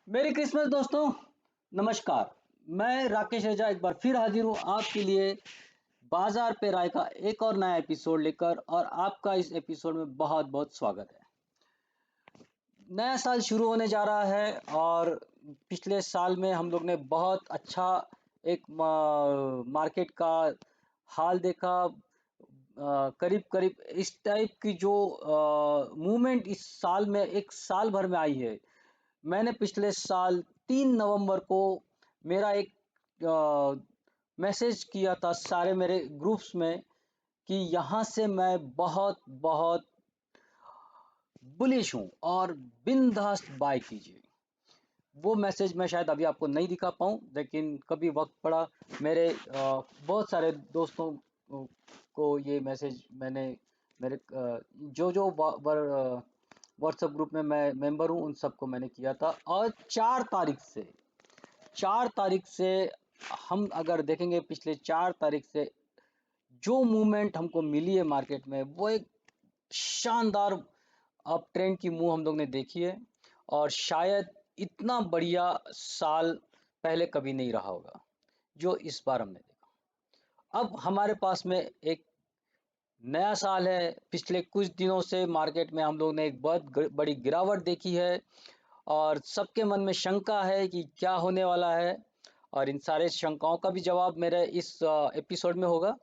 मेरी क्रिसमस दोस्तों। नमस्कार। मैं राकेश रेजा एक बार फिर हाजिर हूँ आपके लिए बाजार पे राय का एक और नया एपिसोड लेकर, और आपका इस एपिसोड में बहुत बहुत स्वागत है। नया साल शुरू होने जा रहा है और पिछले साल में हम लोग ने बहुत अच्छा एक मार्केट का हाल देखा। करीब करीब इस टाइप की जो मूवमेंट इस साल में एक साल भर में आई है। मैंने पिछले साल 3 नवंबर को मेरा एक मैसेज किया था सारे मेरे ग्रुप्स में कि यहाँ से मैं बहुत बहुत बुलिश हूँ और बिंदास बाय कीजिए। वो मैसेज मैं शायद अभी आपको नहीं दिखा पाऊँ, लेकिन कभी वक्त पड़ा मेरे बहुत सारे दोस्तों को ये मैसेज मैंने मेरे जो व्हाट्सएप ग्रुप में मैं मेंबर हूँ उन सबको मैंने किया था। और 4 तारीख से हम अगर देखेंगे, पिछले 4 तारीख से जो मूवमेंट हमको मिली है मार्केट में, वो एक शानदार अप ट्रेंड की मूव हम लोग ने देखी है। और शायद इतना बढ़िया साल पहले कभी नहीं रहा होगा जो इस बार हमने देखा। अब हमारे पास में एक नया साल है। पिछले कुछ दिनों से मार्केट में हम लोग ने एक बहुत बड़ी गिरावट देखी है और सबके मन में शंका है कि क्या होने वाला है। और इन सारे शंकाओं का भी जवाब मेरे इस एपिसोड में होगा।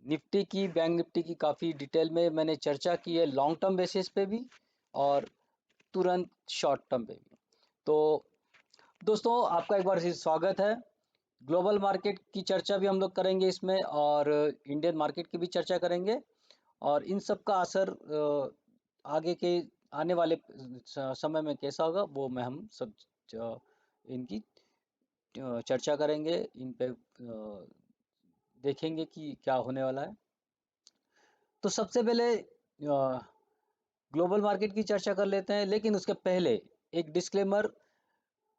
निफ्टी की, बैंक निफ्टी की काफ़ी डिटेल में मैंने चर्चा की है, लॉन्ग टर्म बेसिस पे भी और तुरंत शॉर्ट टर्म पे भी। तो दोस्तों, आपका एक बार फिर स्वागत है। ग्लोबल मार्केट की चर्चा भी हम लोग करेंगे इसमें, और इंडियन मार्केट की भी चर्चा करेंगे, और इन सब का असर आगे के आने वाले समय में कैसा होगा वो मैं हम सब इनकी चर्चा करेंगे। इन पे देखेंगे कि क्या होने वाला है। तो सबसे पहले ग्लोबल मार्केट की चर्चा कर लेते हैं, लेकिन उसके पहले एक डिस्क्लेमर।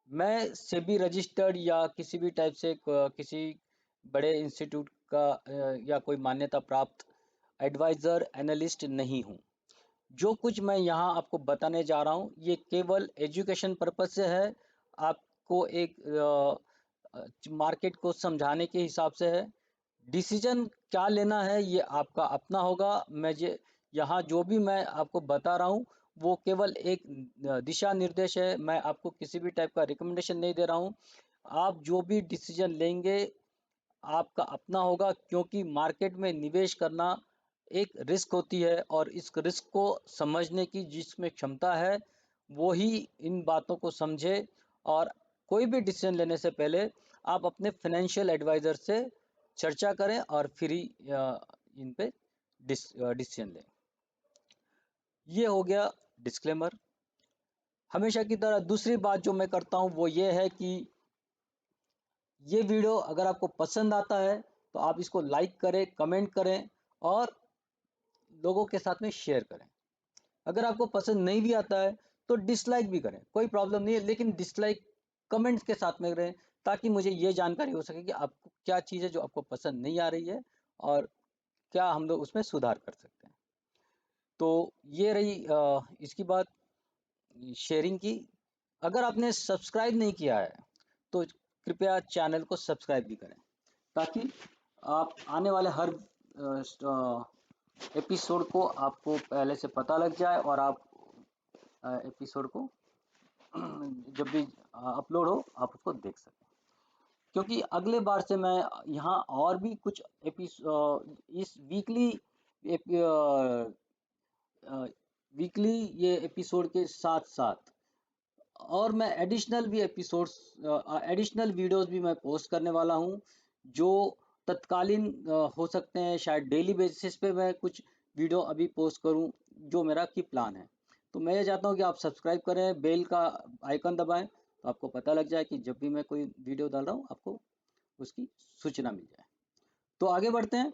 मैं सेबी रजिस्टर्ड या किसी भी टाइप से किसी बड़े इंस्टीट्यूट का या कोई मान्यता प्राप्त एडवाइज़र एनालिस्ट नहीं हूँ। जो कुछ मैं यहाँ आपको बताने जा रहा हूँ ये केवल एजुकेशन पर्पज से है। आपको एक मार्केट को समझाने के हिसाब से है। डिसीजन क्या लेना है ये आपका अपना होगा। यहाँ जो भी मैं आपको बता रहा हूँ वो केवल एक दिशा निर्देश है। मैं आपको किसी भी टाइप का रिकमेंडेशन नहीं दे रहा हूँ। आप जो भी डिसीजन लेंगे आपका अपना होगा, क्योंकि मार्केट में निवेश करना एक रिस्क होती है, और इस रिस्क को समझने की जिसमें क्षमता है वो ही इन बातों को समझे। और कोई भी डिसीजन लेने से पहले आप अपने फाइनेंशियल एडवाइज़र से चर्चा करें और फिर ही इन पे डिसीजन लें। ये हो गया डिस्क्लेमर। हमेशा की तरह दूसरी बात जो मैं करता हूँ वो ये है कि ये वीडियो अगर आपको पसंद आता है तो आप इसको लाइक करें, कमेंट करें और लोगों के साथ में शेयर करें। अगर आपको पसंद नहीं भी आता है तो डिसलाइक भी करें, कोई प्रॉब्लम नहीं है, लेकिन डिसलाइक कमेंट्स के साथ में करें, ताकि मुझे ये जानकारी हो सके कि आपको क्या चीज़ है जो आपको पसंद नहीं आ रही है और क्या हम लोग उसमें सुधार कर सकते हैं। तो ये रही इसकी बात, शेयरिंग की। अगर आपने सब्सक्राइब नहीं किया है तो कृपया चैनल को सब्सक्राइब भी करें, ताकि आप आने वाले हर एपिसोड को आपको पहले से पता लग जाए और आप एपिसोड को जब भी अपलोड हो आप उसको देख सकें। क्योंकि अगले बार से मैं यहाँ और भी कुछ इस वीकली ये एपिसोड के साथ साथ और मैं एडिशनल वीडियोस भी मैं पोस्ट करने वाला हूँ, जो तत्कालीन हो सकते हैं। शायद डेली बेसिस पे मैं कुछ वीडियो अभी पोस्ट करूँ, जो मेरा की प्लान है। तो मैं ये चाहता हूँ कि आप सब्सक्राइब करें, बेल का आइकन दबाएं, तो आपको पता लग जाए कि जब भी मैं कोई वीडियो डाल रहा हूँ आपको उसकी सूचना मिल जाए। तो आगे बढ़ते हैं,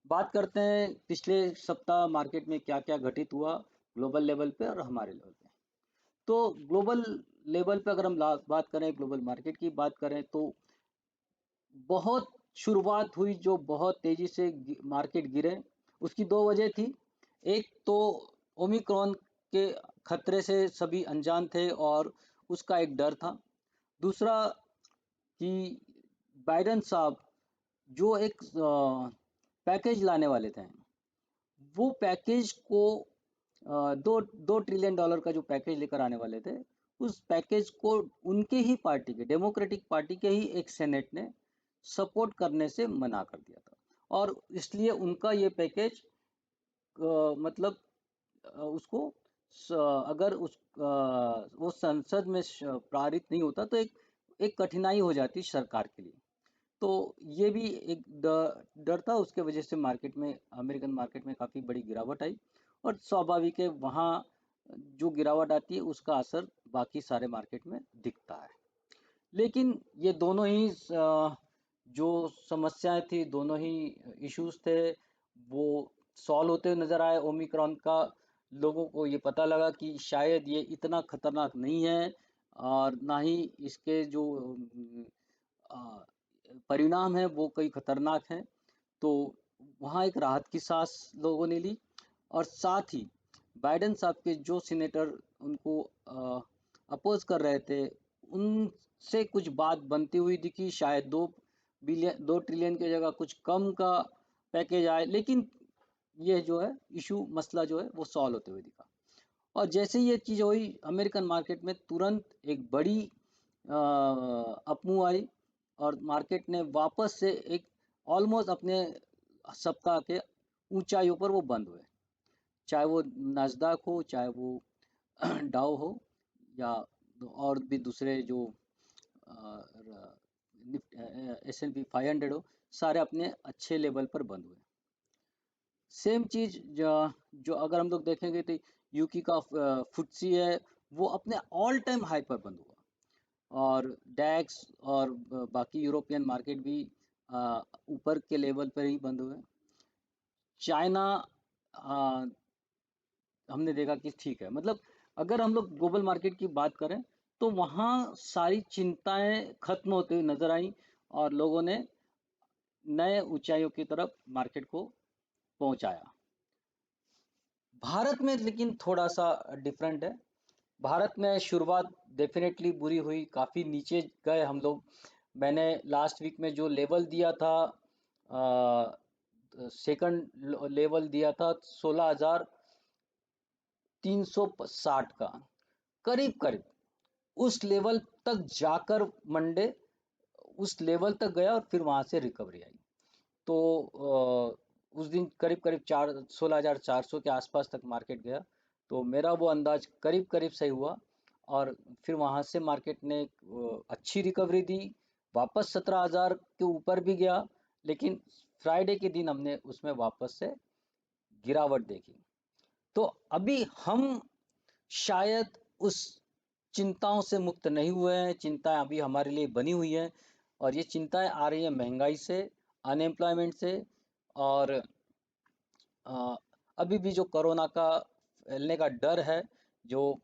बात करते हैं पिछले सप्ताह मार्केट में क्या क्या घटित हुआ ग्लोबल लेवल पे और हमारे लेवल पे। तो ग्लोबल लेवल पे अगर हम बात करें, ग्लोबल मार्केट की बात करें, तो बहुत शुरुआत हुई जो बहुत तेजी से मार्केट गिरे। उसकी दो वजह थी। एक तो ओमिक्रॉन के खतरे से सभी अनजान थे और उसका एक डर था। दूसरा कि बाइडेन साहब जो एक पैकेज लाने वाले थे, वो पैकेज को दो दो ट्रिलियन डॉलर का जो पैकेज लेकर आने वाले थे, उस पैकेज को उनके ही पार्टी के, डेमोक्रेटिक पार्टी के ही एक सेनेट ने सपोर्ट करने से मना कर दिया था। और इसलिए उनका ये पैकेज मतलब उसको अगर वो संसद में पारित नहीं होता तो एक कठिनाई हो जाती सरकार के लिए। तो ये भी एक डर था, उसके वजह से मार्केट में, अमेरिकन मार्केट में काफ़ी बड़ी गिरावट आई। और स्वाभाविक है, वहाँ जो गिरावट आती है उसका असर बाकी सारे मार्केट में दिखता है। लेकिन ये दोनों ही जो समस्याएं थी, दोनों ही इश्यूज थे, वो सॉल्व होते हुए नजर आए। ओमिक्रॉन का लोगों को ये पता लगा कि शायद ये इतना खतरनाक नहीं है, और ना ही इसके जो अ, परिणाम है वो कई खतरनाक हैं। तो वहाँ एक राहत की सांस लोगों ने ली। और साथ ही बाइडेन साहब के जो सीनेटर उनको अपोज कर रहे थे, उनसे कुछ बात बनती हुई दिखी। शायद 2 ट्रिलियन की जगह कुछ कम का पैकेज आए, लेकिन ये जो है इशू, मसला जो है वो सॉल्व होते हुए दिखा। और जैसे ही ये चीज़ हुई, अमेरिकन मार्केट में तुरंत एक बड़ी अपमूव आई, और मार्केट ने वापस से एक ऑलमोस्ट अपने सप्ताह के ऊंचाइयों पर वो बंद हुए। चाहे वो नास्डाक हो, चाहे वो डाउ हो, या और भी दूसरे जो S&P 500 हो, सारे अपने अच्छे लेवल पर बंद हुए। सेम चीज जो अगर हम लोग देखेंगे तो यूकी का फुटसी है, वो अपने ऑल टाइम हाई पर बंद हुआ। और डैक्स और बाकी यूरोपियन मार्केट भी ऊपर के लेवल पर ही बंद हुए। चाइना हमने देखा कि ठीक है, मतलब अगर हम लोग ग्लोबल मार्केट की बात करें तो वहाँ सारी चिंताएं खत्म होते हुए नजर आई, और लोगों ने नए ऊंचाइयों की तरफ मार्केट को पहुंचाया। भारत में लेकिन थोड़ा सा डिफरेंट है। भारत में शुरुआत डेफिनेटली बुरी हुई, काफ़ी नीचे गए हम लोग। मैंने लास्ट वीक में जो लेवल दिया था, सेकंड लेवल दिया था 16,360 का, करीब करीब उस लेवल तक जाकर मंडे उस लेवल तक गया, और फिर वहां से रिकवरी आई। तो उस दिन करीब करीब 16,400 के आसपास तक मार्केट गया। तो मेरा वो अंदाज करीब करीब सही हुआ, और फिर वहाँ से मार्केट ने अच्छी रिकवरी दी, वापस 17,000 के ऊपर भी गया। लेकिन फ्राइडे के दिन हमने उसमें वापस से गिरावट देखी। तो अभी हम शायद उस चिंताओं से मुक्त नहीं हुए हैं, चिंताएं अभी हमारे लिए बनी हुई हैं। और ये चिंताएं आ रही हैं महंगाई से, अनएम्प्लॉयमेंट से, और अ, अभी भी जो कोरोना का फैलने का डर है, जो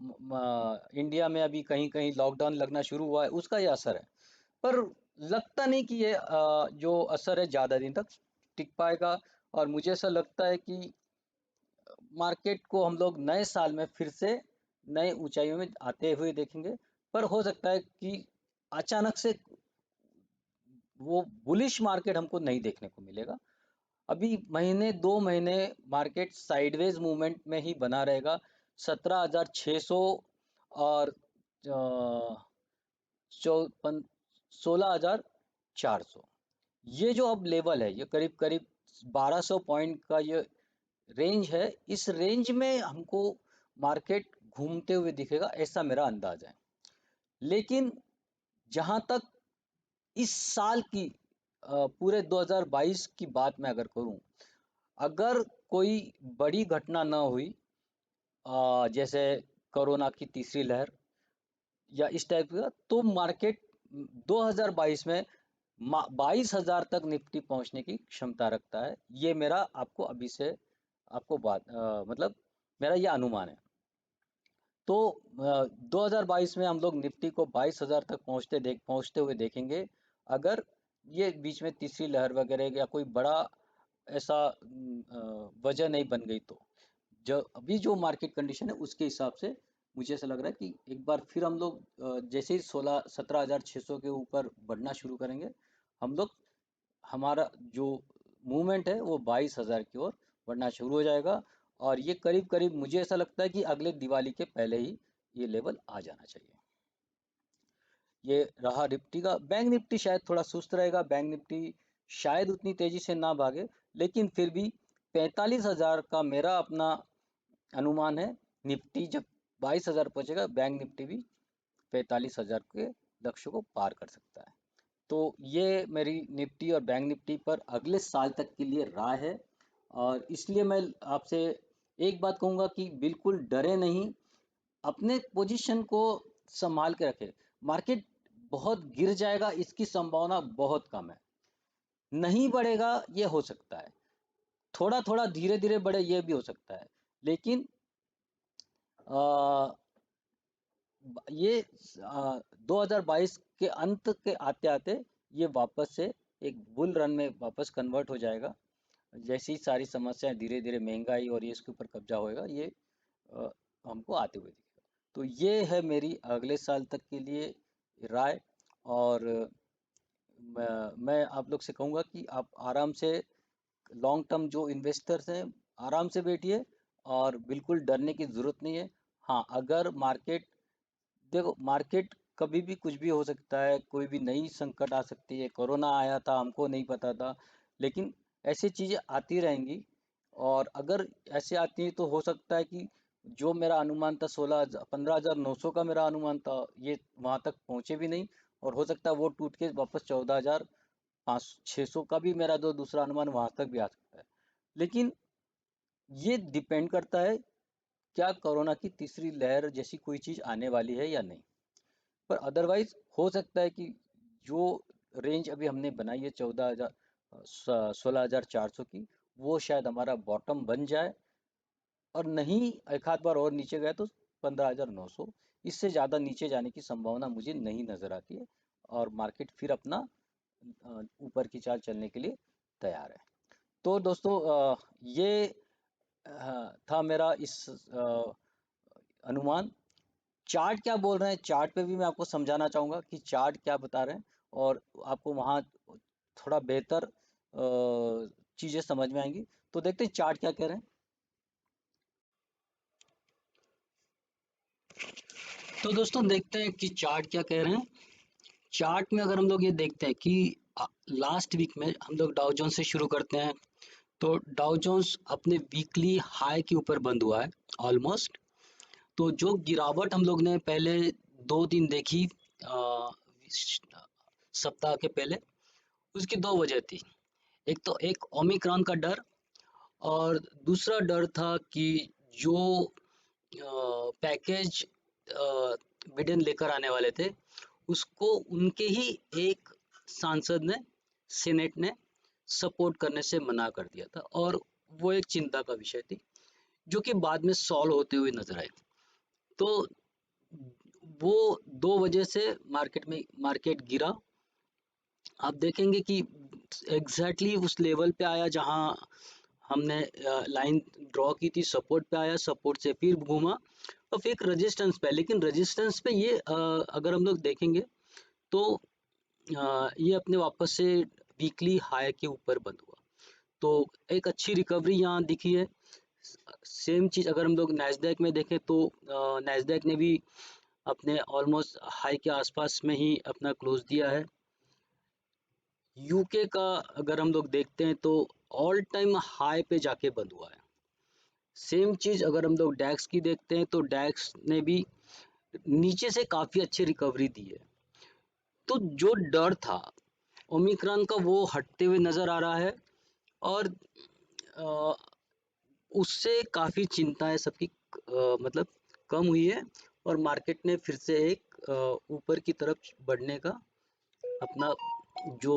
इंडिया में अभी कहीं कहीं लॉकडाउन लगना शुरू हुआ है, उसका ये असर है। पर लगता नहीं कि ये जो असर है ज़्यादा दिन तक टिक पाएगा। और मुझे ऐसा लगता है कि मार्केट को हम लोग नए साल में फिर से नए ऊंचाइयों में आते हुए देखेंगे। पर हो सकता है कि अचानक से वो बुलिश मार्केट हमको नहीं देखने को मिलेगा। अभी महीने 2 महीने मार्केट साइडवेज मूवमेंट में ही बना रहेगा। 17,600 और चौपन 16,400, ये जो अब लेवल है, ये करीब करीब 1,200 पॉइंट का ये रेंज है। इस रेंज में हमको मार्केट घूमते हुए दिखेगा, ऐसा मेरा अंदाज है। लेकिन जहां तक इस साल की पूरे 2022 की बात मैं अगर करूं, अगर कोई बड़ी घटना ना हुई, जैसे कोरोना की तीसरी लहर या इस टाइप का, तो मार्केट 2022 में 22,000 तक निफ्टी पहुंचने की क्षमता रखता है। ये मेरा आपको अभी से आपको बात मतलब मेरा ये अनुमान है। तो 2022 में हम लोग निफ्टी को 22,000 तक पहुंचते हुए देखेंगे, अगर ये बीच में तीसरी लहर वगैरह या कोई बड़ा ऐसा वजह नहीं बन गई तो। जो अभी जो मार्केट कंडीशन है उसके हिसाब से मुझे ऐसा लग रहा है कि एक बार फिर हम लोग जैसे ही 17,600 के ऊपर बढ़ना शुरू करेंगे, हम लोग हमारा जो मूवमेंट है वो 22,000 की ओर बढ़ना शुरू हो जाएगा। और ये करीब करीब मुझे ऐसा लगता है कि अगले दिवाली के पहले ही ये लेवल आ जाना चाहिए। ये रहा निफ्टी का। बैंक निफ्टी शायद थोड़ा सुस्त रहेगा, बैंक निफ्टी शायद उतनी तेजी से ना भागे, लेकिन फिर भी 45,000 का मेरा अपना अनुमान है। निफ्टी जब 22,000 पहुंचेगा, बैंक निफ्टी भी 45,000 के लक्ष्य को पार कर सकता है। तो ये मेरी निफ्टी और बैंक निफ्टी पर अगले साल तक के लिए राय है। और इसलिए मैं आपसे एक बात कहूंगा कि बिल्कुल डरे नहीं, अपने पोजीशन को संभाल के रखें। मार्केट बहुत गिर जाएगा इसकी संभावना बहुत कम है, नहीं बढ़ेगा ये हो सकता है, थोड़ा थोड़ा धीरे धीरे बढ़े ये भी हो सकता है, लेकिन आ, ये 2022 के अंत के आते आते ये वापस से एक बुल रन में वापस कन्वर्ट हो जाएगा। जैसी सारी समस्याएं धीरे धीरे, महंगाई और ये इसके ऊपर कब्जा होएगा, ये अ, हमको आते हुए दिखेगा। तो ये है मेरी अगले साल तक के लिए राय। और मैं आप लोग से कहूँगा कि आप आराम से, लॉन्ग टर्म जो इन्वेस्टर्स हैं, आराम से बैठिए और बिल्कुल डरने की ज़रूरत नहीं है। हाँ, अगर मार्केट, देखो मार्केट कभी भी कुछ भी हो सकता है, कोई भी नई संकट आ सकती है, कोरोना आया था हमको नहीं पता था, लेकिन ऐसी चीज़ें आती रहेंगी। और अगर ऐसे आती हैं तो हो सकता है कि जो मेरा अनुमान था 15,900 का मेरा अनुमान था, ये वहाँ तक पहुँचे भी नहीं, और हो सकता है वो टूट के वापस 14,500 600 का भी मेरा जो दूसरा अनुमान वहाँ तक भी आ सकता है। लेकिन ये डिपेंड करता है क्या कोरोना की तीसरी लहर जैसी कोई चीज़ आने वाली है या नहीं। पर अदरवाइज हो सकता है कि जो रेंज अभी हमने बनाई है 14,000 16,400 की, वो शायद हमारा बॉटम बन जाए, और नहीं एक आध बार और नीचे गए तो 15,900। इससे ज़्यादा नीचे जाने की संभावना मुझे नहीं नज़र आती है, और मार्केट फिर अपना ऊपर की चाल चलने के लिए तैयार है। तो दोस्तों, ये था मेरा इस अनुमान। चार्ट क्या बोल रहे हैं, चार्ट पे भी मैं आपको समझाना चाहूँगा कि चार्ट क्या बता रहे हैं, और आपको वहाँ थोड़ा बेहतर चीज़ें समझ में आएंगी। तो देखते हैं चार्ट क्या कह रहे हैं। तो दोस्तों देखते हैं कि चार्ट क्या कह रहे हैं। चार्ट में अगर हम लोग ये देखते हैं कि लास्ट वीक में हम लोग डाउ जोन्स से शुरू करते हैं, तो डाउ जोन्स अपने वीकली हाई के ऊपर बंद हुआ है ऑलमोस्ट। तो जो गिरावट हम लोग ने पहले 2 दिन देखी अ, सप्ताह के पहले, उसकी दो वजह थी। एक तो एक ओमिक्रॉन का डर, और दूसरा डर था कि जो पैकेज बिडेन लेकर आने वाले थे, उसको उनके ही एक सांसद ने, सीनेट ने सपोर्ट करने से मना कर दिया था, और वो एक चिंता का विषय थी जो कि बाद में सॉल्व होते हुए नजर आई। तो वो दो वजह से मार्केट गिरा। आप देखेंगे कि एग्जैक्टली उस लेवल पे आया जहां हमने लाइन ड्रॉ की थी, सपोर्ट पे आया, सपोर्ट से फिर घूमा और फिर एक रेजिस्टेंस पे। लेकिन रेजिस्टेंस पे ये अगर हम लोग देखेंगे तो ये अपने वापस से वीकली हाई के ऊपर बंद हुआ। तो एक अच्छी रिकवरी यहाँ दिखी है। सेम चीज़ अगर हम लोग नैस्डैक में देखें तो नैस्डैक ने भी अपने ऑलमोस्ट हाई के आसपास में ही अपना क्लोज दिया है। यूके का अगर हम लोग देखते हैं तो ऑल टाइम हाई पे जाके बंद हुआ है। सेम चीज़ अगर हम लोग डैक्स की देखते हैं तो डैक्स ने भी नीचे से काफ़ी अच्छी रिकवरी दी है। तो जो डर था ओमिक्रॉन का वो हटते हुए नज़र आ रहा है, और अ, उससे काफ़ी चिंताएं सबकी मतलब कम हुई है, और मार्केट ने फिर से एक ऊपर की तरफ बढ़ने का अपना जो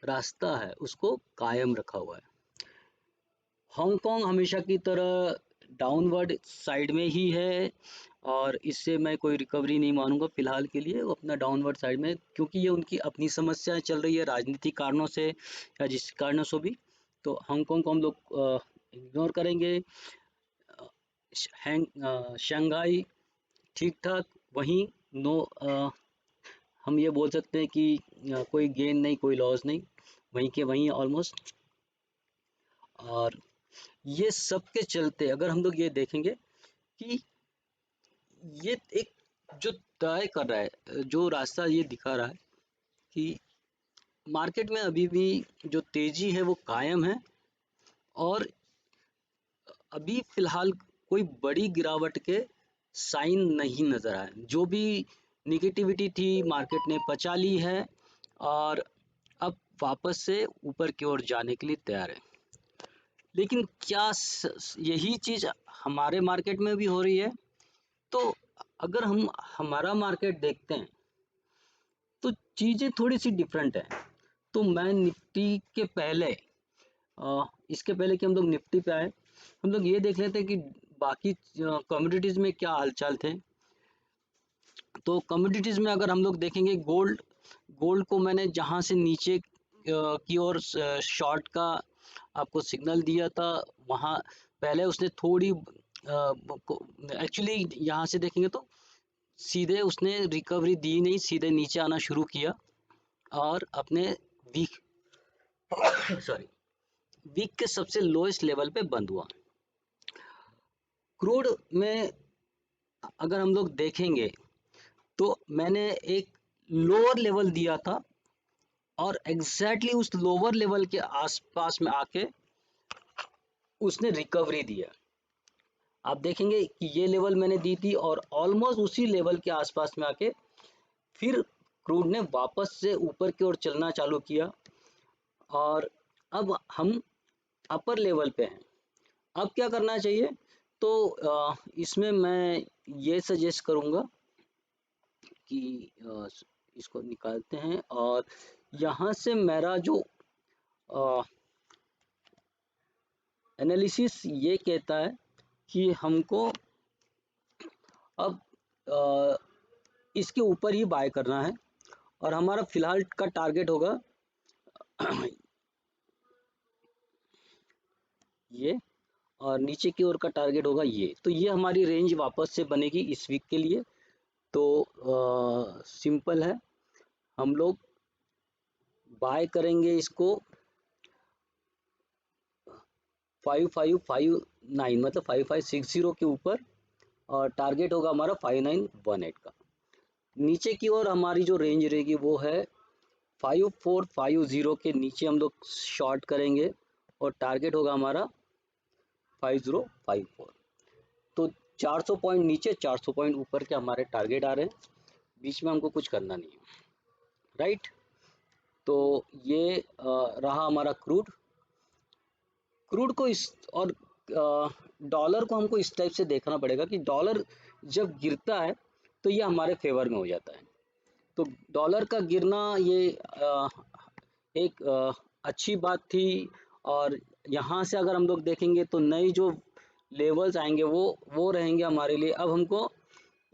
रास्ता है उसको कायम रखा हुआ है। हांगकांग हमेशा की तरह डाउनवर्ड साइड में ही है, और इससे मैं कोई रिकवरी नहीं मानूंगा फिलहाल के लिए। वो अपना डाउनवर्ड साइड में, क्योंकि ये उनकी अपनी समस्याएं चल रही है राजनीतिक कारणों से या जिस कारणों से भी। तो हांगकांग को हम लोग इग्नोर करेंगे। शंघाई ठीक ठाक वहीं। नो हम ये बोल सकते हैं कि कोई गेन नहीं, कोई लॉस नहीं, वहीं के वहीं ऑलमोस्ट। और ये सब के चलते अगर हम लोग ये देखेंगे कि ये एक जो तय कर रहा है, जो रास्ता ये दिखा रहा है कि मार्केट में अभी भी जो तेजी है वो कायम है। और अभी फिलहाल कोई बड़ी गिरावट के साइन नहीं नजर आए। जो भी निगेटिविटी थी मार्केट ने पचा ली है और अब वापस से ऊपर की ओर जाने के लिए तैयार है। लेकिन क्या यही चीज हमारे मार्केट में भी हो रही है? तो अगर हम हमारा मार्केट देखते हैं तो चीजें थोड़ी सी डिफरेंट है। तो मैं निफ्टी के पहले इसके पहले कि हम लोग निफ्टी पे आए, हम लोग ये देख लेते हैं कि बाकी कम्योडिटीज में क्या हालचाल थे। तो कम्योडिटीज में अगर हम लोग देखेंगे, गोल्ड गोल्ड को मैंने जहां से नीचे की ओर शॉर्ट का आपको सिग्नल दिया था, वहां पहले उसने थोड़ी एक्चुअली यहाँ से देखेंगे तो सीधे उसने रिकवरी दी नहीं, सीधे नीचे आना शुरू किया और अपने वीक सॉरी वीक के सबसे लोएस्ट लेवल पे बंद हुआ। क्रूड में अगर हम लोग देखेंगे तो मैंने एक लोअर लेवल दिया था और एग्जैक्टली उस लोअर लेवल के आसपास में आके उसने रिकवरी दिया। आप देखेंगे कि ये लेवल मैंने दी थी और ऑलमोस्ट उसी लेवल के आसपास में आके फिर क्रूड ने वापस से ऊपर की ओर चलना चालू किया और अब हम अपर लेवल पे हैं। अब क्या करना चाहिए? तो इसमें मैं ये सजेस्ट करूंगा कि इसको निकालते हैं और यहाँ से मेरा जो एनालिसिस ये कहता है कि हमको अब इसके ऊपर ही बाय करना है और हमारा फिलहाल का टारगेट होगा ये, और नीचे की ओर का टारगेट होगा ये। तो ये हमारी रेंज वापस से बनेगी इस वीक के लिए। तो सिंपल है, हम लोग बाय करेंगे इसको 5559 मतलब 5560 के ऊपर और टारगेट होगा हमारा 5918 का। नीचे की ओर हमारी जो रेंज रहेगी वो है 5450 के नीचे हम लोग शॉर्ट करेंगे और टारगेट होगा हमारा 5054। तो 400 पॉइंट नीचे 400 पॉइंट ऊपर के हमारे टारगेट आ रहे हैं, बीच में हमको कुछ करना नहीं है, राइट। तो ये रहा हमारा क्रूड। क्रूड को इस और डॉलर को हमको इस टाइप से देखना पड़ेगा कि डॉलर जब गिरता है तो ये हमारे फेवर में हो जाता है। तो डॉलर का गिरना ये एक अच्छी बात थी। और यहाँ से अगर हम लोग देखेंगे तो नई जो लेवल्स आएंगे वो रहेंगे हमारे लिए। अब हमको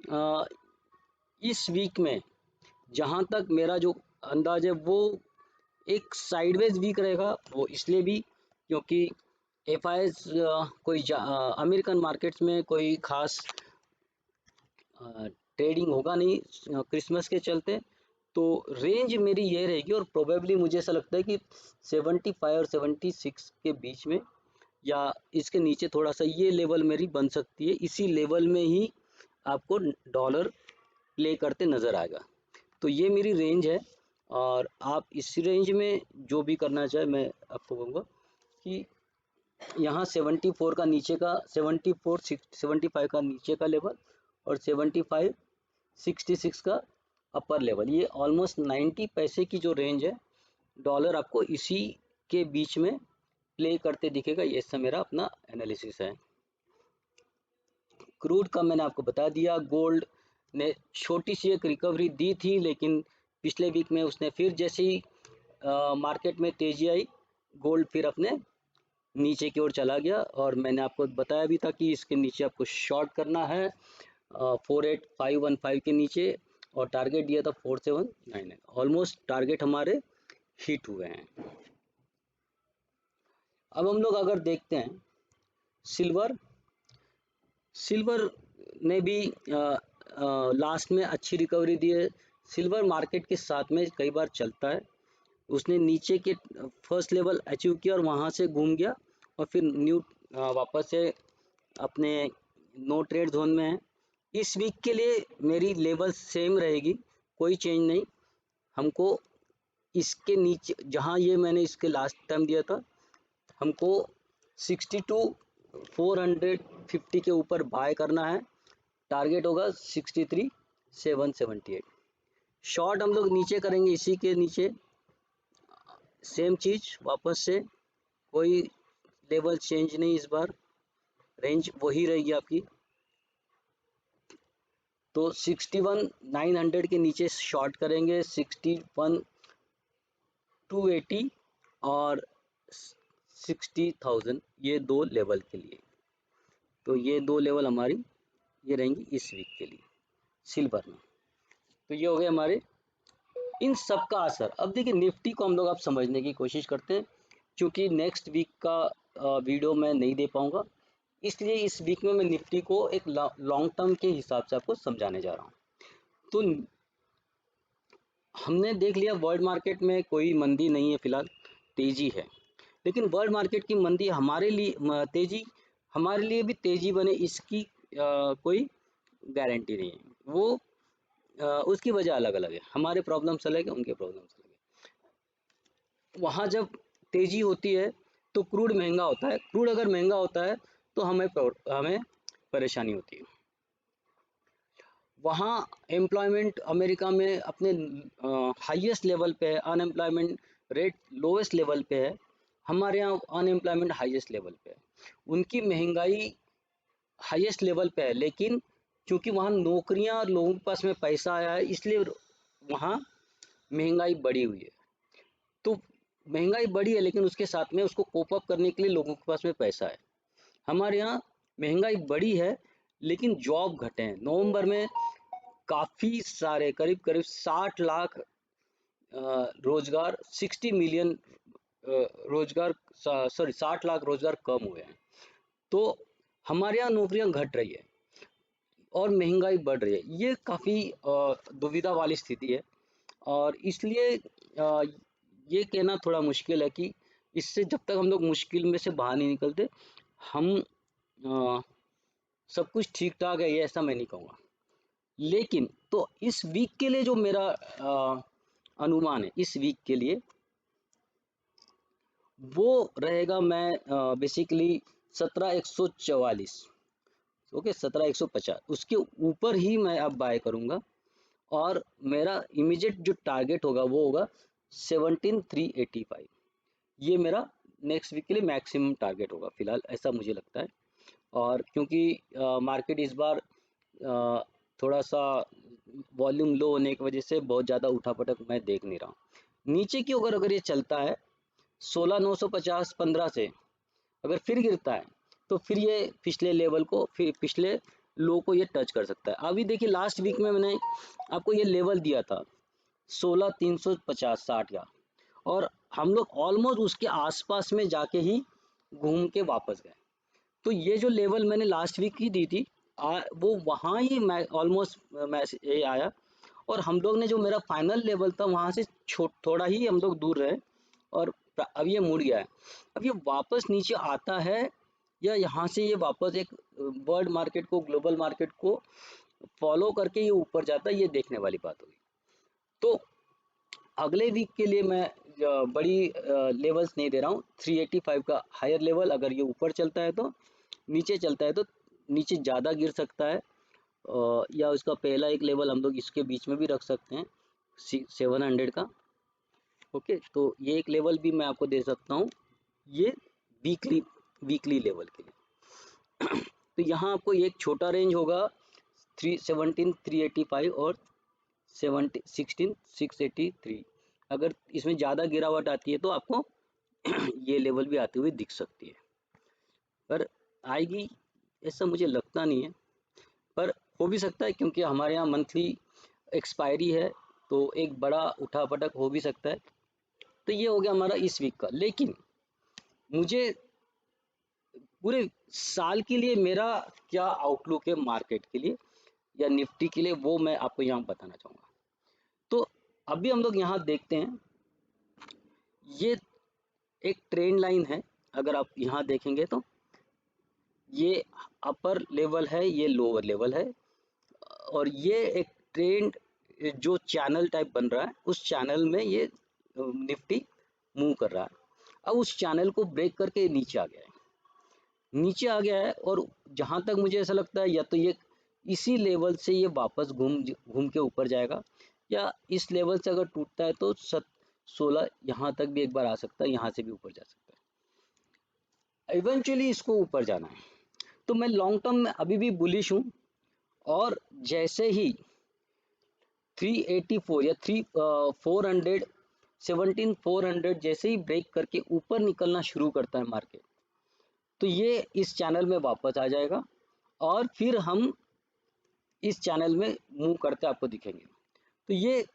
अ, इस वीक में जहाँ तक मेरा जो अंदाज है वो एक साइडवेज वीक रहेगा। वो इसलिए भी क्योंकि एफ आई एस कोई अमेरिकन मार्केट्स में कोई खास ट्रेडिंग होगा नहीं क्रिसमस के चलते। तो रेंज मेरी ये रहेगी और प्रोबेबली मुझे ऐसा लगता है कि 75 और 76 के बीच में या इसके नीचे थोड़ा सा ये लेवल मेरी बन सकती है। इसी लेवल में ही आपको डॉलर प्ले करते नज़र आएगा। तो ये मेरी रेंज है और आप इस रेंज में जो भी करना चाहे मैं आपको कहूँगा कि यहाँ 74 का नीचे का 74 75 का नीचे का लेवल और 75 66 का अपर लेवल, ये ऑलमोस्ट 90 पैसे की जो रेंज है डॉलर आपको इसी के बीच में प्ले करते दिखेगा। ये सब मेरा अपना एनालिसिस है। क्रूड का मैंने आपको बता दिया। गोल्ड ने छोटी सी एक रिकवरी दी थी लेकिन पिछले वीक में उसने फिर जैसे ही मार्केट में तेजी आई गोल्ड फिर अपने नीचे की ओर चला गया। और मैंने आपको बताया भी था कि इसके नीचे आपको शॉर्ट करना है 48515 के नीचे और टारगेट दिया था 4799। ऑलमोस्ट टारगेट हमारे हिट हुए हैं। अब हम लोग अगर देखते हैं सिल्वर, सिल्वर ने भी लास्ट में अच्छी रिकवरी दी है। सिल्वर मार्केट के साथ में कई बार चलता है, उसने नीचे के फर्स्ट लेवल अचीव किया और वहाँ से घूम गया और फिर वापस से अपने नो ट्रेड जोन में है। इस वीक के लिए मेरी लेवल सेम रहेगी, कोई चेंज नहीं। हमको इसके नीचे, जहाँ ये मैंने इसके लास्ट टाइम दिया था, हमको 62 450 के ऊपर बाय करना है। टारगेट होगा 63 778। शॉर्ट हम लोग नीचे करेंगे, इसी के नीचे सेम चीज वापस से, कोई लेवल चेंज नहीं इस बार, रेंज वही रहेगी आपकी। तो 61 900 के नीचे शॉर्ट करेंगे, 61 280 और 60,000, ये दो लेवल के लिए। तो ये दो लेवल हमारी ये रहेंगी इस वीक के लिए सिल्वर में। तो ये हो गए हमारे इन सब का असर। अब देखिए निफ्टी को हम लोग आप समझने की कोशिश करते हैं, क्योंकि नेक्स्ट वीक का वीडियो मैं नहीं दे पाऊंगा, इसलिए इस वीक में मैं निफ्टी को एक लॉन्ग टर्म के हिसाब से आपको समझाने जा रहा हूँ। तो हमने देख लिया वर्ल्ड मार्केट में कोई मंदी नहीं है फिलहाल, तेजी है। लेकिन वर्ल्ड मार्केट की मंदी हमारे लिए तेजी, हमारे लिए भी तेजी बने इसकी कोई गारंटी नहीं है। वो उसकी वजह अलग अलग है, हमारे प्रॉब्लम्स अलग है, उनके प्रॉब्लम्स अलग है। वहाँ जब तेजी होती है तो क्रूड महंगा होता है, क्रूड अगर महंगा होता है तो हमें परेशानी होती है। वहाँ एम्प्लॉयमेंट अमेरिका में अपने हाईएस्ट लेवल पे है, अनएम्प्लॉयमेंट रेट लोएस्ट लेवल पे है, हमारे यहाँ अनएम्प्लॉयमेंट हाईएस्ट लेवल पे है। उनकी महंगाई हाईएस्ट लेवल पे है, लेकिन क्योंकि वहाँ नौकरियाँ और लोगों के पास में पैसा आया है, इसलिए वहाँ महंगाई बढ़ी हुई है। तो महंगाई बढ़ी है, लेकिन उसके साथ में उसको कोप अप करने के लिए लोगों के पास में पैसा है। हमारे यहाँ महंगाई बढ़ी है लेकिन जॉब घटे हैं। नवंबर में काफ़ी सारे करीब करीब 60 लाख रोजगार, 60 मिलियन रोजगार, सॉरी 60 लाख रोजगार कम हुए हैं। तो हमारे यहाँ नौकरियां घट रही है और महंगाई बढ़ रही है, ये काफ़ी दुविधा वाली स्थिति है। और इसलिए ये कहना थोड़ा मुश्किल है कि इससे जब तक हम लोग मुश्किल में से बाहर नहीं निकलते, हम सब कुछ ठीक ठाक है, ये ऐसा मैं नहीं कहूँगा। लेकिन तो इस वीक के लिए जो मेरा अनुमान है, इस वीक के लिए वो रहेगा, मैं बेसिकली 17,144, ओके 17,150, उसके ऊपर ही मैं अब बाय करूँगा। और मेरा इमीडिएट जो टारगेट होगा वो होगा 17,385। ये मेरा नेक्स्ट वीक के लिए मैक्सिमम टारगेट होगा फिलहाल, ऐसा मुझे लगता है। और क्योंकि मार्केट इस बार थोड़ा सा वॉल्यूम लो होने की वजह से बहुत ज़्यादा उठापटक मैं देख नहीं रहा हूँ। नीचे की अगर ये चलता है 16,950 15 से अगर फिर गिरता है तो फिर ये पिछले लेवल को, फिर पिछले लो को ये टच कर सकता है। अभी देखिए लास्ट वीक में मैंने आपको ये लेवल दिया था 16,350 60 का, और हम लोग ऑलमोस्ट उसके आसपास में जाके ही घूम के वापस गए। तो ये जो लेवल मैंने लास्ट वीक की दी थी वो वहाँ ही मैं ऑलमोस्ट ये आया, और हम लोग ने जो मेरा फाइनल लेवल था वहाँ से थोड़ा ही हम लोग दूर रहे, और अब ये मुड़ गया है। अब ये वापस नीचे आता है या यहाँ से ये वापस एक वर्ल्ड मार्केट को, ग्लोबल मार्केट को फॉलो करके ये ऊपर जाता है, ये देखने वाली बात होगी। तो अगले वीक के लिए मैं बड़ी लेवल्स नहीं दे रहा हूँ। 385 का हायर लेवल, अगर ये ऊपर चलता है तो, नीचे चलता है तो नीचे ज़्यादा गिर सकता है, या उसका पहला एक लेवल हम लोग इसके बीच में भी रख सकते हैं 700 का। ओके, तो ये एक लेवल भी मैं आपको दे सकता हूँ, ये वीकली लेवल के लिए। तो यहाँ आपको एक छोटा रेंज होगा 17,385 और 16,683। अगर इसमें ज़्यादा गिरावट आती है तो आपको ये लेवल भी आती हुई दिख सकती है, पर आएगी ऐसा मुझे लगता नहीं है, पर हो भी सकता है, क्योंकि हमारे यहाँ मंथली एक्सपायरी है तो एक बड़ा उठापटक हो भी सकता है। तो ये हो गया हमारा इस वीक का। लेकिन मुझे पूरे साल के लिए मेरा क्या आउटलुक है मार्केट के लिए, या निफ्टी के लिए, वो मैं आपको यहाँ बताना चाहूँगा। तो अभी हम लोग यहाँ देखते हैं, ये एक ट्रेंड लाइन है। अगर आप यहाँ देखेंगे तो ये अपर लेवल है, ये लोअर लेवल है, और ये एक ट्रेंड जो चैनल टाइप बन रहा है, उस चैनल में ये निफ्टी मूव कर रहा है। अब उस चैनल को ब्रेक करके नीचे आ गया है, नीचे आ गया है, और जहाँ तक मुझे ऐसा लगता है, या तो ये इसी लेवल से ये वापस घूम घूम के ऊपर जाएगा, या इस लेवल से अगर टूटता है तो 16 यहाँ तक भी एक बार आ सकता है, यहाँ से भी ऊपर जा सकता है। इवेंचुअली इसको ऊपर जाना है, तो मैं लॉन्ग टर्म में अभी भी बुलिश हूँ। और जैसे ही 384 या 400 17400 जैसे ही ब्रेक करके ऊपर निकलना शुरू करता है मार्केट, तो ये इस चैनल में वापस आ जाएगा, और फिर हम इस चैनल में मूव करते आपको दिखेंगे। तो ये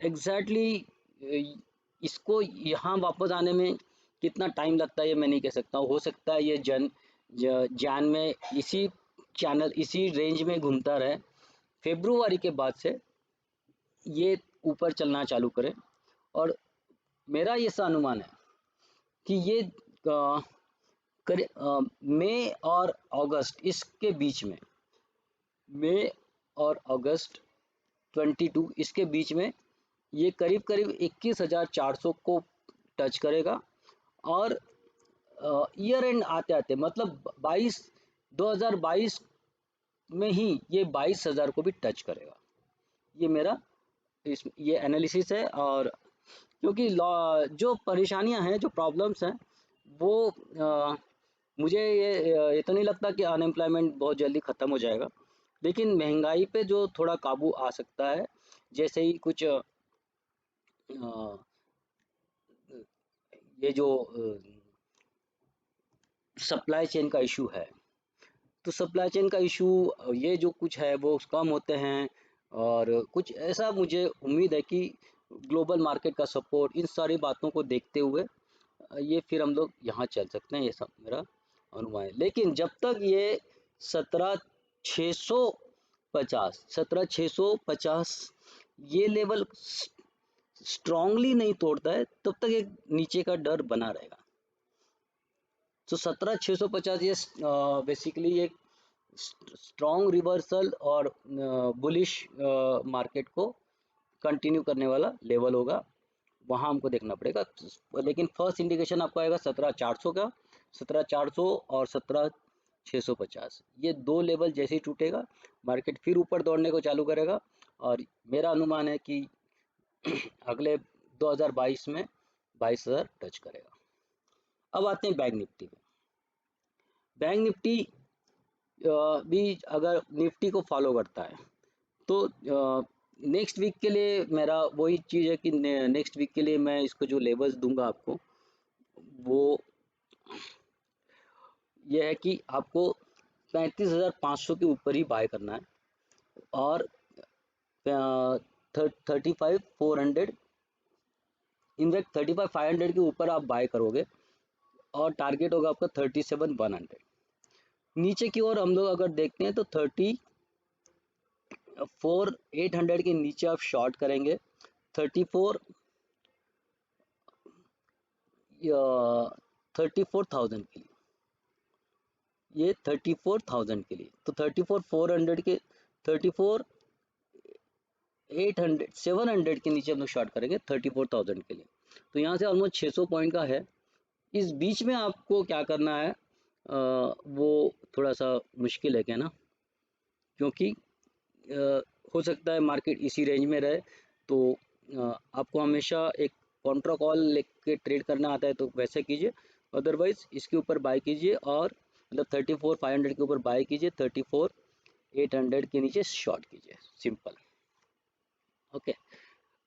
एग्जैक्टली इसको यहाँ वापस आने में कितना टाइम लगता है ये मैं नहीं कह सकता हूँ। हो सकता है ये जान में इसी चैनल, इसी रेंज में घूमता रहे, फेब्रुआरी के बाद से ये ऊपर चलना चालू करे। और मेरा ऐसा अनुमान है कि ये मई और अगस्त, इसके बीच में, मई और अगस्त 22 इसके बीच में ये करीब करीब 21,400 को टच करेगा। और ईयर एंड आते आते, मतलब 2022 में ही ये 22,000 को भी टच करेगा। ये मेरा ये एनालिसिस है। और क्योंकि जो परेशानियां हैं, जो प्रॉब्लम्स हैं, वो मुझे ये तो नहीं लगता कि अनएम्प्लॉयमेंट बहुत जल्दी ख़त्म हो जाएगा, लेकिन महंगाई पे जो थोड़ा काबू आ सकता है, जैसे ही कुछ ये जो सप्लाई चेन का इशू है, तो सप्लाई चेन का इशू ये जो कुछ है वो कम होते हैं। और कुछ ऐसा मुझे उम्मीद है कि ग्लोबल मार्केट का सपोर्ट, इन सारी बातों को देखते हुए ये फिर हम लोग यहाँ चल सकते हैं, ये सब मेरा अनुमान है। लेकिन जब तक ये 17,650 ये लेवल स्ट्रांगली नहीं तोड़ता है, तब तक एक नीचे का डर बना रहेगा। तो 17,650 ये बेसिकली एक स्ट्रॉन्ग रिवर्सल और बुलिश मार्केट को कंटिन्यू करने वाला लेवल होगा, वहाँ हमको देखना पड़ेगा। लेकिन फर्स्ट इंडिकेशन आपको आएगा 17,400 का, 17,400 और 17,650, ये दो लेवल जैसे ही टूटेगा, मार्केट फिर ऊपर दौड़ने को चालू करेगा। और मेरा अनुमान है कि अगले 2022 में 22,000 टच करेगा। अब आते हैं बैंक निफ्टी पे। बैंक निफ्टी भी अगर निफ्टी को फॉलो करता है, तो नेक्स्ट वीक के लिए मेरा वही चीज़ है कि नेक्स्ट वीक के लिए मैं इसको जो लेवल्स दूंगा आपको, वो ये है कि आपको 35,500 के ऊपर ही बाय करना है, और 35,400, इनफैक्ट 35,500 के ऊपर आप बाय करोगे, और टारगेट होगा आपका 37,100। नीचे की ओर हम लोग अगर देखते हैं तो 34,800 के नीचे आप शॉर्ट करेंगे, 34,000 के लिए, ये 34,000 के लिए, तो 34,400 के, 34,800 700 के नीचे हम लोग शॉर्ट करेंगे 34,000 के लिए। तो यहाँ से ऑलमोस्ट 600 पॉइंट का है। इस बीच में आपको क्या करना है, वो थोड़ा सा मुश्किल है कहना, क्योंकि हो सकता है मार्केट इसी रेंज में रहे। तो आपको हमेशा एक कॉन्ट्रा कॉल लेके ट्रेड करना आता है तो वैसे कीजिए, अदरवाइज इसके ऊपर बाय कीजिए, और मतलब 34,500 के ऊपर बाय कीजिए, 34,800 के नीचे शॉर्ट कीजिए, सिंपल। ओके,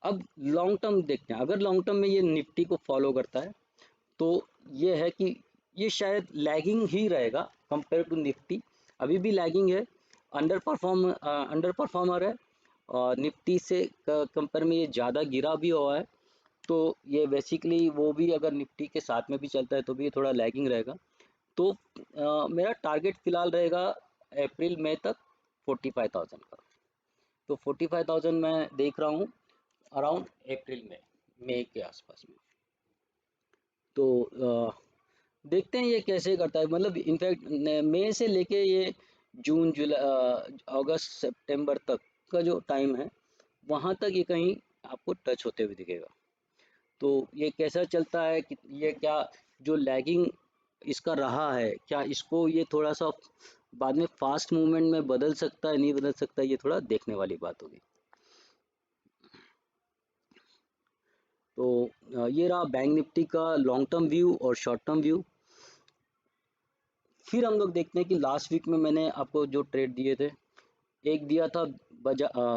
अब लॉन्ग टर्म देखते हैं। अगर लॉन्ग टर्म में ये निफ्टी को फॉलो करता है, तो ये है कि ये शायद लैगिंग ही रहेगा कंपेयर टू निफ्टी, अभी भी लैगिंग है, अंडर परफॉर्मर है। और निफ्टी से कंपेयर में ये ज़्यादा गिरा भी हुआ है, तो ये बेसिकली वो भी अगर निफ्टी के साथ में भी चलता है तो भी ये थोड़ा लैगिंग रहेगा। तो मेरा टारगेट फिलहाल रहेगा अप्रैल मई तक 45,000 का। तो 45,000 मैं देख रहा हूँ अराउंड अप्रैल में, मई के आसपास में। तो देखते हैं ये कैसे करता है, मतलब इनफैक्ट मई से लेके ये जून जुलाई अगस्त सितंबर तक का जो टाइम है, वहाँ तक ये कहीं आपको टच होते हुए दिखेगा। तो ये कैसा चलता है कि ये क्या जो लैगिंग इसका रहा है, क्या इसको ये थोड़ा सा बाद में फास्ट मूवमेंट में बदल सकता है, नहीं बदल सकता, ये थोड़ा देखने वाली बात होगी। तो ये रहा बैंक निफ्टी का लॉन्ग टर्म व्यू और शॉर्ट टर्म व्यू। फिर हम लोग देखते हैं कि लास्ट वीक में मैंने आपको जो ट्रेड दिए थे, एक दिया था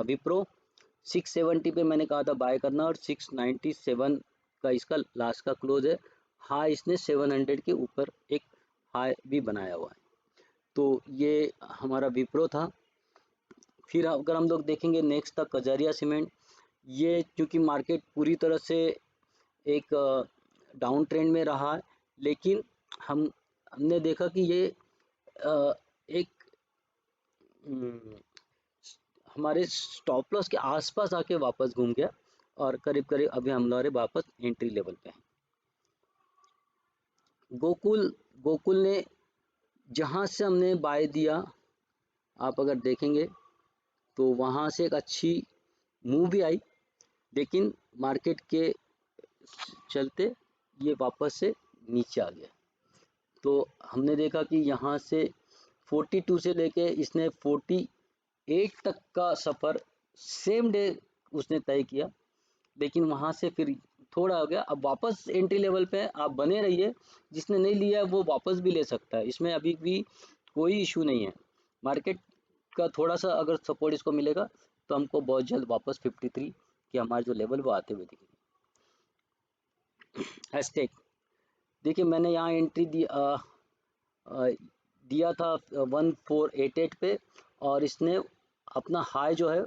विप्रो 670 पे, मैंने कहा था बाय करना, और 697 का इसका लास्ट का क्लोज है। हाई इसने 700 के ऊपर एक हाई भी बनाया हुआ है। तो ये हमारा विप्रो था। फिर अगर हम लोग देखेंगे नेक्स्ट था कजारिया सीमेंट। ये क्योंकि मार्केट पूरी तरह से एक डाउन ट्रेंड में रहा है, लेकिन हमने देखा कि ये एक हमारे स्टॉप लॉस के आसपास आके वापस घूम गया, और करीब करीब अभी हम लोग वापस एंट्री लेवल पे हैं। गोकुल गोकुल ने जहाँ से हमने बाय दिया, आप अगर देखेंगे तो वहाँ से एक अच्छी मूव भी आई, लेकिन मार्केट के चलते ये वापस से नीचे आ गया। तो हमने देखा कि यहाँ से 42 से लेके इसने 48 तक का सफ़र सेम डे उसने तय किया, लेकिन वहाँ से फिर थोड़ा हो गया। अब वापस एंट्री लेवल पे आप बने रहिए, जिसने नहीं लिया है वो वापस भी ले सकता है, इसमें अभी भी कोई इशू नहीं है। मार्केट का थोड़ा सा अगर सपोर्ट इसको मिलेगा तो हमको बहुत जल्द वापस 53 के हमारे जो लेवल वो आते हुए दिखेंगे। हैशटैग देखिए, मैंने यहाँ एंट्री दिया था 1488 पे, और इसने अपना हाई जो है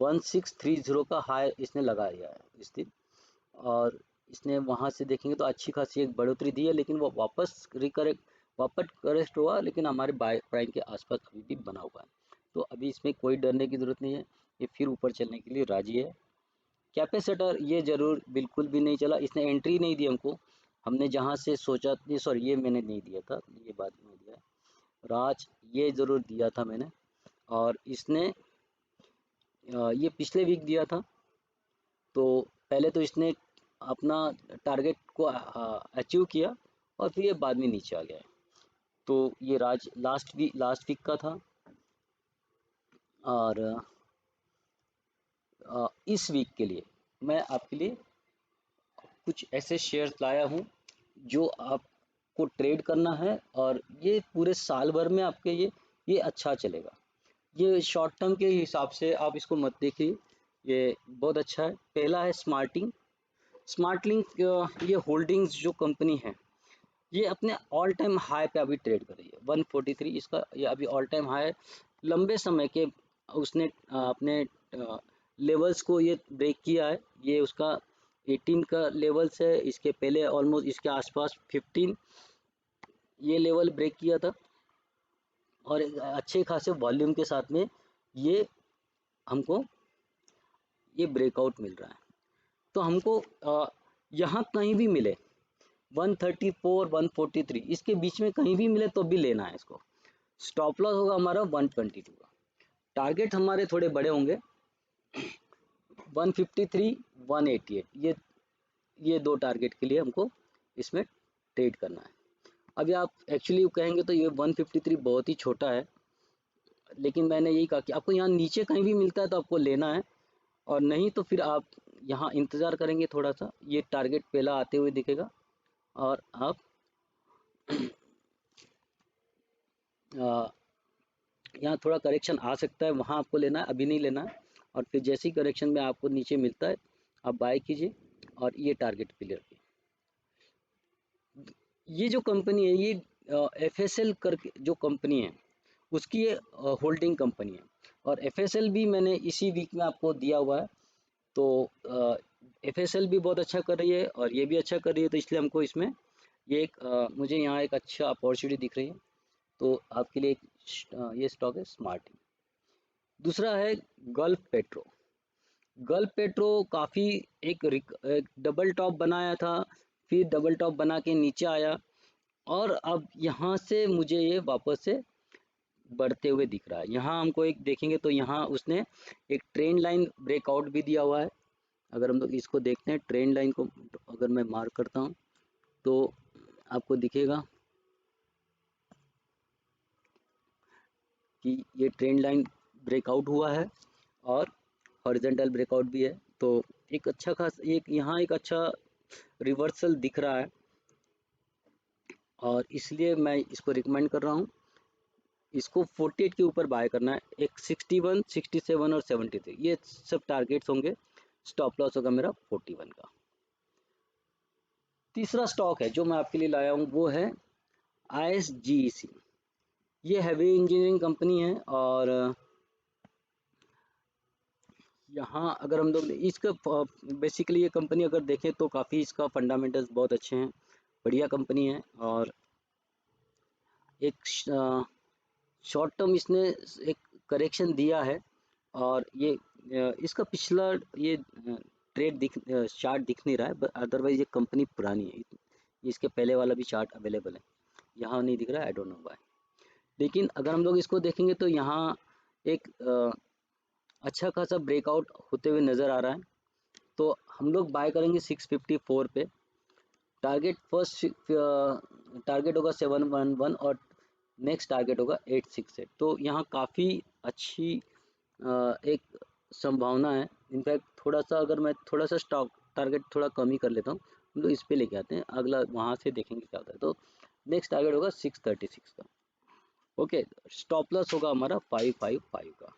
1630 का हाई इसने लगा दिया है इस दिन। और इसने वहाँ से देखेंगे तो अच्छी खासी एक बढ़ोतरी दी है, लेकिन वो वापस करेक्ट हुआ, लेकिन हमारे बाय प्राइम के आसपास अभी भी बना हुआ है। तो अभी इसमें कोई डरने की ज़रूरत नहीं है, ये फिर ऊपर चलने के लिए राजी है। कैपेसिटर ये ज़रूर बिल्कुल भी नहीं चला, इसने एंट्री नहीं दी हमको। हमने जहाँ से सोचा, ये सॉरी ये मैंने नहीं दिया था, ये बाद में दिया है। राज ये ज़रूर दिया था मैंने, और इसने ये पिछले वीक दिया था। तो पहले तो इसने अपना टारगेट को अचीव किया, और फिर ये बाद में नीचे आ गया है। तो ये राज लास्ट वीक का था। और इस वीक के लिए मैं आपके लिए कुछ ऐसे शेयर्स लाया हूँ जो आपको ट्रेड करना है, और ये पूरे साल भर में आपके ये अच्छा चलेगा। ये शॉर्ट टर्म के हिसाब से आप इसको मत देखिए, ये बहुत अच्छा है। पहला है स्मार्ट लिंक। ये होल्डिंग्स जो कंपनी है, ये अपने ऑल टाइम हाई पे अभी ट्रेड कर रही है 143, इसका ये अभी ऑल टाइम हाई है। लंबे समय के उसने अपने लेवल्स को ये ब्रेक किया है। ये उसका 18 का लेवल्स है, इसके पहले ऑलमोस्ट इसके आसपास 15 ये लेवल ब्रेक किया था, और एक अच्छे खासे वॉल्यूम के साथ में ये हमको ये ब्रेकआउट मिल रहा है। तो हमको यहाँ कहीं भी मिले 134 143 इसके बीच में कहीं भी मिले तो भी लेना है इसको। स्टॉप लॉस होगा हमारा 122 का। टारगेट हमारे थोड़े बड़े होंगे, 153 188, ये दो टारगेट के लिए हमको इसमें ट्रेड करना है। अभी आप एक्चुअली कहेंगे तो ये 153 बहुत ही छोटा है, लेकिन मैंने यही कहा कि आपको यहाँ नीचे कहीं भी मिलता है तो आपको लेना है, और नहीं तो फिर आप यहाँ इंतज़ार करेंगे थोड़ा सा, ये टारगेट पहला आते हुए दिखेगा, और आप यहाँ थोड़ा करेक्शन आ सकता है, वहाँ आपको लेना है, अभी नहीं लेना है। और फिर जैसे ही करेक्शन में आपको नीचे मिलता है आप बाय कीजिए, और ये टारगेट पे ले रखिए। ये जो कंपनी है ये FSL करके जो कंपनी है उसकी ये होल्डिंग कंपनी है, और FSL भी मैंने इसी वीक में आपको दिया हुआ है। तो FSL भी बहुत अच्छा कर रही है और ये भी अच्छा कर रही है, तो इसलिए हमको इसमें ये एक मुझे यहाँ एक अच्छा अपॉर्चुनिटी दिख रही है। तो आपके लिए ये स्टॉक है स्मार्ट। दूसरा है गल्फ पेट्रो। गल्फ पेट्रो काफ़ी एक डबल टॉप बनाया था, फिर डबल टॉप बना के नीचे आया, और अब यहाँ से मुझे ये वापस से बढ़ते हुए दिख रहा है। यहाँ हमको एक देखेंगे तो यहाँ उसने एक ट्रेंड लाइन ब्रेकआउट भी दिया हुआ है। अगर हम लोग इसको देखते हैं, ट्रेंड लाइन को अगर मैं मार्क करता हूँ तो आपको दिखेगा कि ये ट्रेंड लाइन ब्रेकआउट हुआ है और हॉरिजॉन्टल ब्रेकआउट भी है। तो एक अच्छा खास एक यहाँ एक अच्छा रिवर्सल दिख रहा है, और इसलिए मैं इसको रिकमेंड कर रहा हूँ। इसको 48 के ऊपर बाय करना है। एक 61, 67 और 73 ये सब टारगेट्स होंगे। स्टॉप लॉस होगा मेरा 41 का। तीसरा स्टॉक है जो मैं आपके लिए लाया हूँ वो है ISGEC। ये हैवी इंजीनियरिंग कंपनी है, और यहाँ अगर हम लोग इसका बेसिकली ये कंपनी अगर देखें तो काफ़ी इसका फंडामेंटल्स बहुत अच्छे हैं, बढ़िया कंपनी है। और एक शॉर्ट टर्म इसने एक करेक्शन दिया है, और ये इसका पिछला ये ट्रेड चार्ट दिख नहीं रहा है, अदरवाइज ये कंपनी पुरानी है। इसके पहले वाला भी चार्ट अवेलेबल है, यहाँ नहीं दिख रहा है, आई डोंट नो व्हाई। लेकिन अगर हम लोग इसको देखेंगे तो यहाँ एक अच्छा खासा ब्रेकआउट होते हुए नज़र आ रहा है। तो हम लोग बाय करेंगे 654 पे। टारगेट फर्स्ट टारगेट होगा 711, और नेक्स्ट टारगेट होगा 868। तो यहाँ काफ़ी अच्छी एक संभावना है। इनफैक्ट थोड़ा सा अगर मैं थोड़ा सा स्टॉक टारगेट थोड़ा कम ही कर लेता हूँ, हम लोग इस पे लेके आते हैं, अगला वहाँ से देखेंगे क्या होता है। तो नेक्स्ट टारगेट होगा 636 का। ओके, स्टॉप लॉस होगा हमारा 555 का।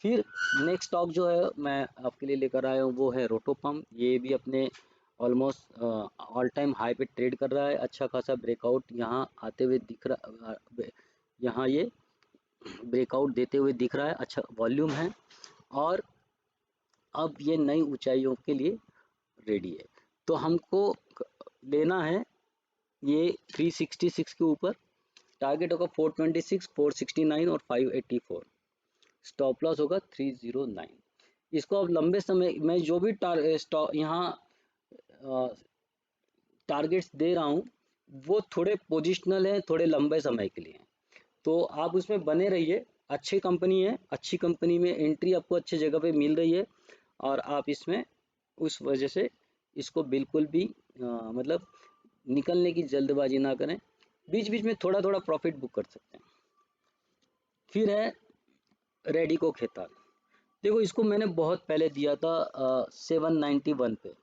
फिर नेक्स्ट स्टॉक जो है मैं आपके लिए लेकर आया हूँ वो है रोटोपम। ये भी अपने ऑलमोस्ट ऑल टाइम हाई पे ट्रेड कर रहा है। अच्छा खासा ब्रेकआउट यहाँ आते हुए दिख रहा, यहाँ ये ब्रेकआउट देते हुए दिख रहा है, अच्छा वॉल्यूम है, और अब ये नई ऊंचाइयों के लिए रेडी है। तो हमको लेना है ये 366 के ऊपर। टारगेट होगा 426, 469 और 584। स्टॉप लॉस होगा 309। इसको अब लंबे समय में जो भी यहाँ टारगेट्स दे रहा हूँ वो थोड़े पोजिशनल हैं, थोड़े लंबे समय के लिए हैं। तो आप उसमें बने रहिए। अच्छी कंपनी है, अच्छी कंपनी में एंट्री आपको अच्छी जगह पे मिल रही है, और आप इसमें उस वजह से इसको बिल्कुल भी मतलब निकलने की जल्दबाजी ना करें। बीच बीच में थोड़ा थोड़ा प्रॉफिट बुक कर सकते हैं। फिर है रेडिको खेतान। देखो इसको मैंने बहुत पहले दिया था 791 पे।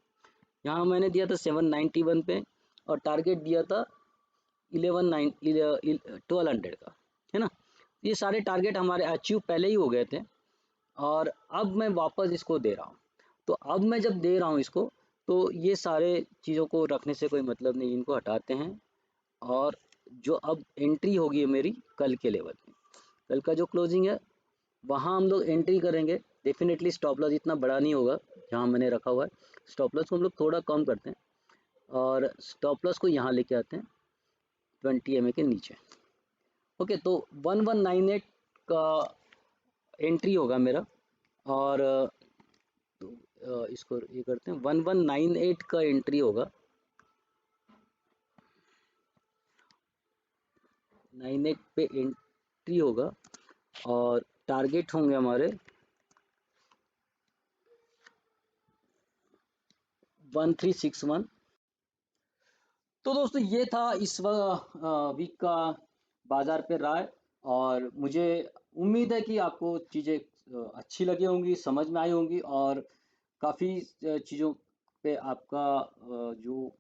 यहाँ मैंने दिया था 791 पे, और टारगेट दिया था 1200 का, है ना। ये सारे टारगेट हमारे अचीव पहले ही हो गए थे, और अब मैं वापस इसको दे रहा हूँ। तो अब मैं जब दे रहा हूँ इसको, तो ये सारे चीज़ों को रखने से कोई मतलब नहीं, इनको हटाते हैं। और जो अब एंट्री होगी मेरी कल के लेवल में, कल का जो क्लोजिंग है वहाँ हम लोग एंट्री करेंगे। डेफिनेटली स्टॉप लॉस इतना बड़ा नहीं होगा जहाँ मैंने रखा हुआ है। स्टॉप लॉस को हम लोग थोड़ा कम करते हैं, और स्टॉप लॉस को यहाँ लेके आते हैं 20 के नीचे। ओके, तो 1198 का एंट्री होगा मेरा, और तो इसको ये करते हैं 1198 का एंट्री होगा, 98 पे एंट्री होगा, और टारगेट होंगे हमारे 1361। तो दोस्तों ये था इस वीक का बाजार पे राय, और मुझे उम्मीद है कि आपको चीज़ें अच्छी लगी होंगी, समझ में आई होंगी, और काफ़ी चीज़ों पे आपका जो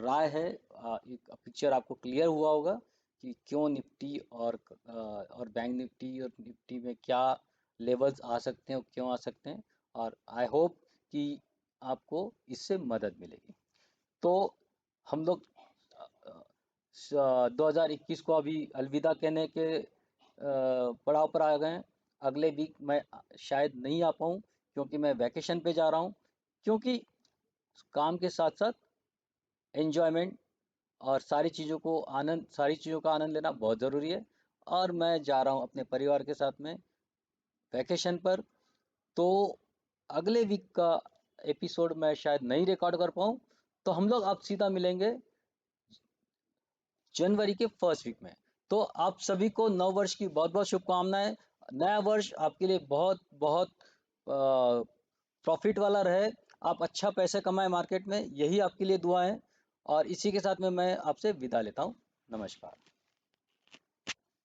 राय है, एक पिक्चर आपको क्लियर हुआ होगा कि क्यों निफ्टी और बैंक निफ्टी और निफ्टी में क्या लेवल्स आ सकते हैं और क्यों आ सकते हैं। और आई होप कि आपको इससे मदद मिलेगी। तो हम लोग 2021 को अभी अलविदा कहने के पड़ाव पर आ गए हैं। अगले वीक मैं शायद नहीं आ पाऊँ, क्योंकि मैं वैकेशन पे जा रहा हूँ। क्योंकि काम के साथ साथ एन्जॉयमेंट और सारी चीज़ों का आनंद लेना बहुत ज़रूरी है। और मैं जा रहा हूँ अपने परिवार के साथ में वैकेशन पर। तो अगले वीक का एपिसोड मैं शायद नहीं रिकॉर्ड कर पाऊँ, तो हम लोग अब सीधा मिलेंगे जनवरी के फर्स्ट वीक में। तो आप सभी को नव वर्ष की बहुत बहुत शुभकामनाएं। नया वर्ष आपके लिए बहुत बहुत प्रॉफिट वाला रहे। आप अच्छा पैसे कमाएं मार्केट में, यही आपके लिए दुआ है। और इसी के साथ में मैं आपसे विदा लेता हूं। नमस्कार।